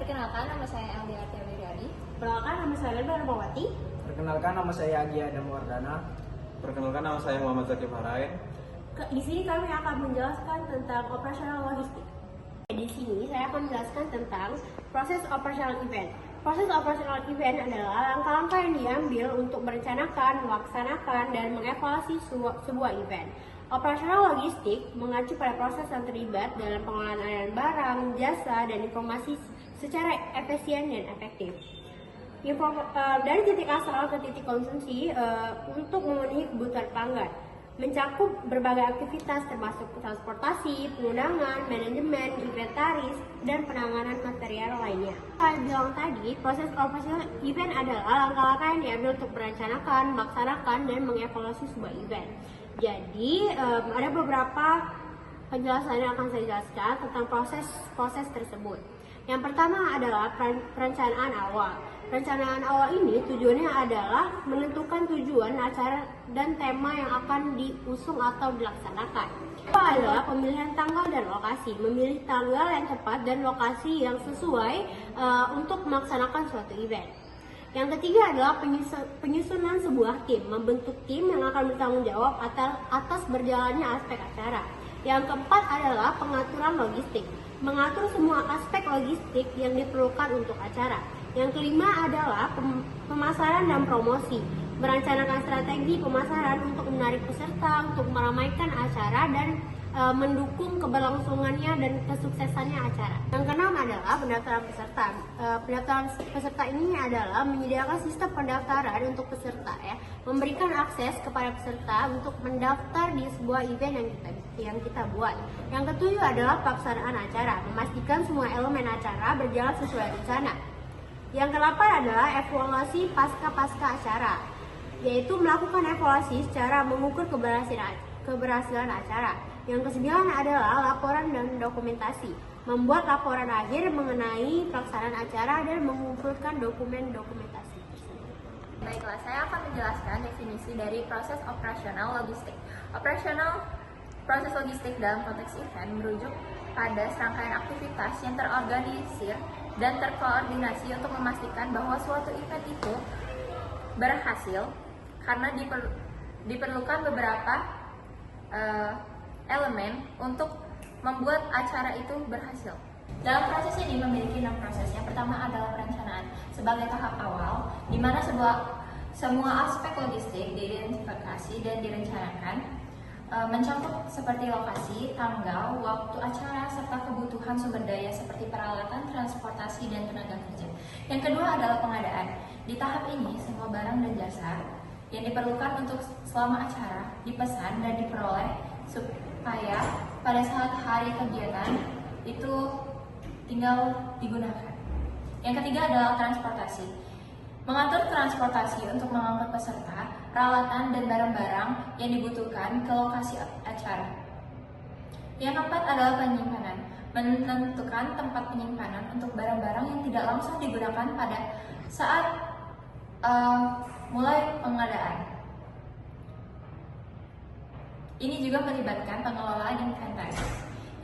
Perkenalkan, nama saya Eldi Artia Wiryadi. Perkenalkan, nama saya Lenda Rahmawati. Perkenalkan, nama saya Agi Adam Wardana. Perkenalkan, nama saya Muhammad Zakif Harain. Di sini kami akan menjelaskan tentang operasional logistik. Di sini saya akan menjelaskan tentang proses operasional event. Proses operasional event adalah langkah-langkah yang diambil untuk merencanakan, melaksanakan, dan mengevaluasi sebuah event. Operasional logistik mengacu pada proses yang terlibat dalam pengelolaan aliran barang, jasa, dan informasi secara efisien dan efektif. Dari titik asal ke titik konsumsi untuk memenuhi kebutuhan pelanggan, mencakup berbagai aktivitas termasuk transportasi, pengundangan, manajemen, inventaris, dan penanganan material lainnya. Saya bilang tadi, proses operasional event adalah langkah-langkah yang diambil untuk merencanakan, melaksanakan, dan mengevaluasi sebuah event. Jadi, ada beberapa penjelasan yang akan saya jelaskan tentang proses tersebut. Yang pertama adalah perencanaan awal. Perencanaan awal ini tujuannya adalah menentukan tujuan acara dan tema yang akan diusung atau dilaksanakan. Kedua adalah pemilihan tanggal dan lokasi. Memilih tanggal yang tepat dan lokasi yang sesuai untuk melaksanakan suatu event. Yang ketiga adalah penyusunan sebuah tim. Membentuk tim yang akan bertanggung jawab atas berjalannya aspek acara. Yang keempat adalah pengaturan logistik. Mengatur semua aspek logistik yang diperlukan untuk acara. Yang kelima adalah pemasaran dan promosi. Merencanakan strategi pemasaran untuk menarik peserta, untuk meramaikan acara, dan mendukung keberlangsungannya dan kesuksesannya acara. Yang keenam adalah pendaftaran peserta. Pendaftaran peserta ini adalah menyediakan sistem pendaftaran untuk peserta, memberikan akses kepada peserta untuk mendaftar di sebuah event yang kita buat. Yang ketujuh adalah pelaksanaan acara, memastikan semua elemen acara berjalan sesuai rencana. Yang kedelapan adalah evaluasi pasca acara, yaitu melakukan evaluasi secara mengukur keberhasilan acara. Yang kesembilan adalah laporan dan dokumentasi, membuat laporan akhir mengenai pelaksanaan acara dan mengumpulkan dokumen dokumentasi. Baiklah, saya akan menjelaskan definisi dari proses operasional logistik. Proses logistik dalam konteks event merujuk pada serangkaian aktivitas yang terorganisir dan terkoordinasi untuk memastikan bahwa suatu event itu berhasil karena diperlukan beberapa elemen untuk membuat acara itu berhasil. Dalam proses ini memiliki 6 proses. Yang pertama adalah perencanaan sebagai tahap awal, di mana semua aspek logistik diidentifikasi dan direncanakan, mencakup seperti lokasi, tanggal, waktu acara, serta kebutuhan sumber daya seperti peralatan, transportasi, dan tenaga kerja. Yang kedua adalah pengadaan. Di tahap ini, semua barang dan jasa yang diperlukan untuk selama acara dipesan dan diperoleh supaya pada saat hari kegiatan itu tinggal digunakan. Yang ketiga adalah transportasi. Mengatur transportasi untuk mengangkut peserta, peralatan, dan barang-barang yang dibutuhkan ke lokasi acara. Yang keempat adalah penyimpanan. Menentukan tempat penyimpanan untuk barang-barang yang tidak langsung digunakan pada saat mulai pengadaan. Ini juga melibatkan pengelolaan inventaris.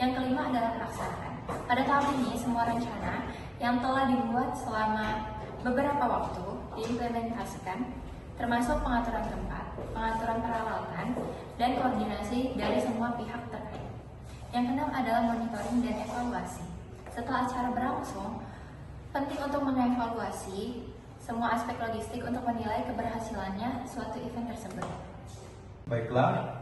Yang kelima adalah pelaksanaan. Pada tahap ini, semua rencana yang telah dibuat selama beberapa waktu diimplementasikan, termasuk pengaturan tempat, pengaturan peralatan, dan koordinasi dari semua pihak terkait. Yang keenam adalah monitoring dan evaluasi. Setelah acara berlangsung, penting untuk mengevaluasi semua aspek logistik untuk menilai keberhasilannya suatu event tersebut. Baiklah,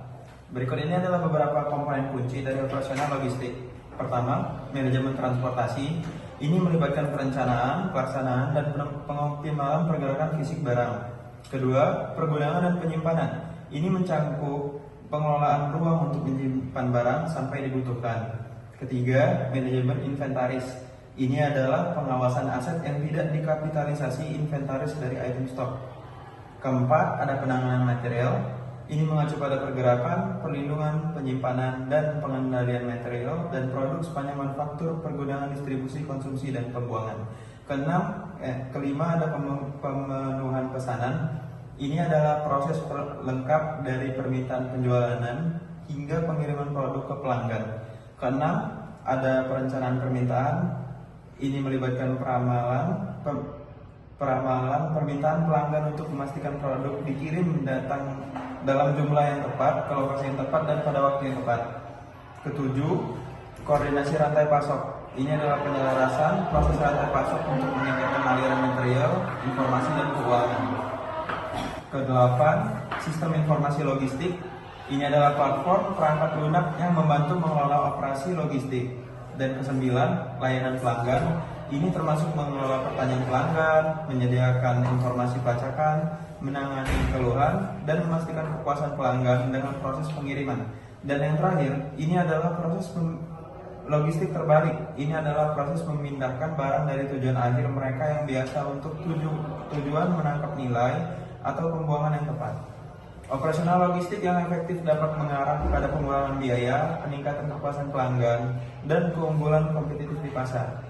berikut ini adalah beberapa komponen kunci dari operasional logistik. Pertama, manajemen transportasi. Ini melibatkan perencanaan, pelaksanaan, dan pengoptimalan pergerakan fisik barang. Kedua, pergudangan dan penyimpanan. Ini mencakup pengelolaan ruang untuk menyimpan barang sampai dibutuhkan. Ketiga, manajemen inventaris. Ini adalah pengawasan aset yang tidak dikapitalisasi inventaris dari item stok. Keempat, ada penanganan material. Ini mengacu pada pergerakan, perlindungan, penyimpanan, dan pengendalian material dan produk sepanjang manufaktur, pergudangan, distribusi, konsumsi, dan pembuangan. Kelima ada pemenuhan pesanan. Ini adalah proses lengkap dari permintaan penjualan hingga pengiriman produk ke pelanggan. Keenam, ada perencanaan permintaan. Ini melibatkan peramalan permintaan pelanggan untuk memastikan produk dikirim datang dalam jumlah yang tepat, ke lokasi yang tepat, dan pada waktu yang tepat. Ketujuh, koordinasi rantai pasok. Ini adalah penyelarasan proses rantai pasok untuk meningkatkan aliran material, informasi, dan keuangan. Kedelapan, sistem informasi logistik. Ini adalah platform perangkat lunak yang membantu mengelola operasi logistik. Dan kesembilan, layanan pelanggan. Ini termasuk mengelola pertanyaan pelanggan, menyediakan informasi pelacakan, menangani keluhan, dan memastikan kepuasan pelanggan dengan proses pengiriman. Dan yang terakhir, ini adalah proses logistik terbalik. Ini adalah proses memindahkan barang dari tujuan akhir mereka yang biasa untuk tujuan menangkap nilai atau pembuangan yang tepat. Operasional logistik yang efektif dapat mengarah pada pengurangan biaya, peningkatan kepuasan pelanggan, dan keunggulan kompetitif di pasar.